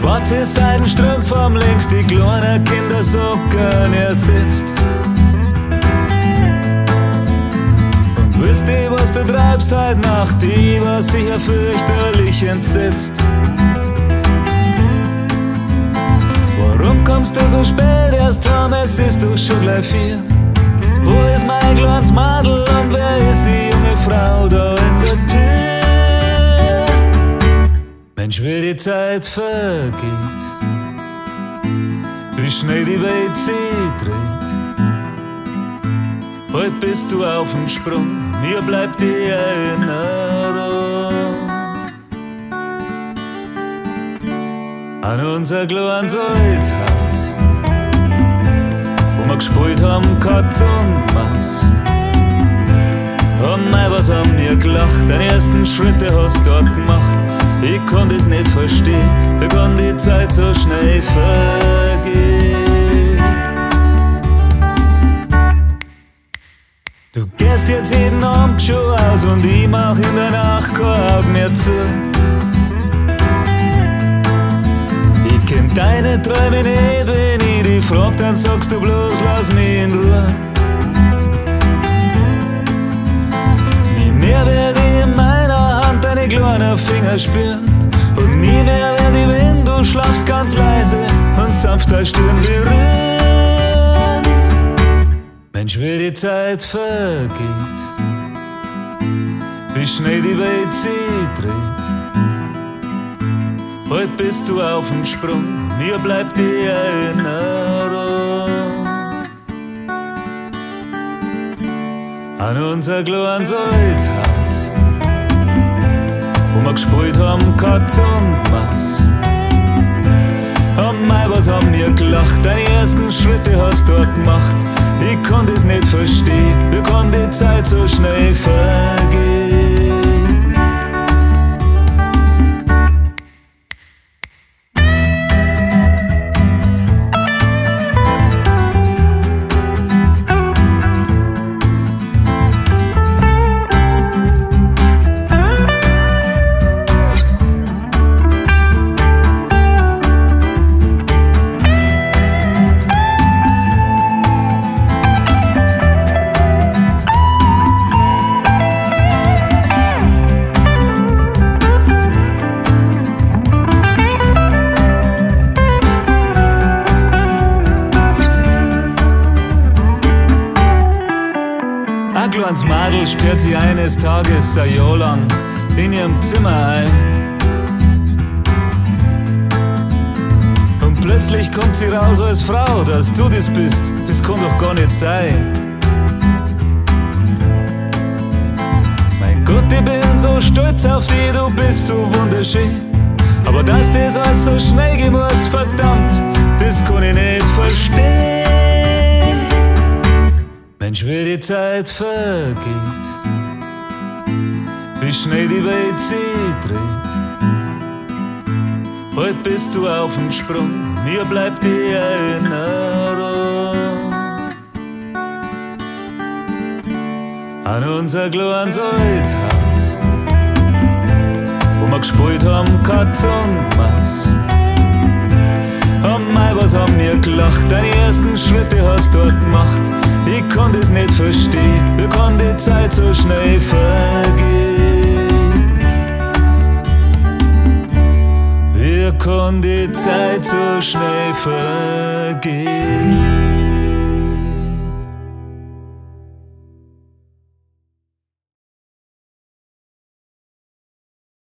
Schwarze Seidenstrümpfe am links, die kleinen Kindersocken ersetzt. Und wisst ihr, was du treibst heute Nacht? Die war sicher fürchterlich entsetzt. Warum kommst du so spät erst heim? Es ist doch schon gleich 4. Wo ist mein kleines Madel und wer ist die junge Frau da in der Tür? Mensch, wie die Zeit vergeht, wie schnell die Welt sich dreht. Heute bist du auf dem Sprung, mir bleibt die Erinnerung an unser kleines Althaus, wo wir gespielt haben Katz und Maus. Oh mei, was haben wir gelacht, deine ersten Schritte hast du dort gemacht. Ich konnte es nicht verstehen, wie kann die Zeit so schnell vergehen. Du gehst jetzt jeden Abend schon aus und ich mach in der Nacht kein Auge mehr zu. Ich kenn deine Träume nicht, wenn ich dich frag, dann sagst du bloß, lass mich in Ruhe. Nie mehr werd ich in meiner Hand deine kleinen Finger spüren. Und nie mehr werd ich, wenn du schlafst, ganz leise und sanft deine Stirn berühren. Mensch, wie die Zeit vergeht, wie schnell die Welt sich dreht. Heute bist du auf dem Sprung, mir bleibt die Erinnerung an unser kleines Althaus, wo wir gespielt haben Katz und Maus. Oh mei, was haben wir gelacht, deine ersten Schritte hast du dort gemacht. Ich konnte es nicht verstehen, wie kann die Zeit so schnell vergehen. Ein kleines Mädel sperrt sich eines Tages ein Jahr lang in ihrem Zimmer ein. Und plötzlich kommt sie raus als Frau, dass du das bist, das kann doch gar nicht sein. Mein Gott, ich bin so stolz auf dich, du bist so wunderschön. Aber dass das alles so schnell gehen muss, verdammt, das kann ich nicht verstehen. Mensch, wie die Zeit vergeht, wie schnell die Welt sich dreht. Heute bist du auf dem Sprung, mir bleibt die Erinnerung an unser kleines Althaus, wo wir gespielt haben Katz und Maus. Oh mei, was haben wir gelacht, deine ersten Schritte hast du dort gemacht. Ich konnte es nicht verstehen, wie kann die Zeit so schnell vergehen. Wie kann die Zeit so schnell vergehen.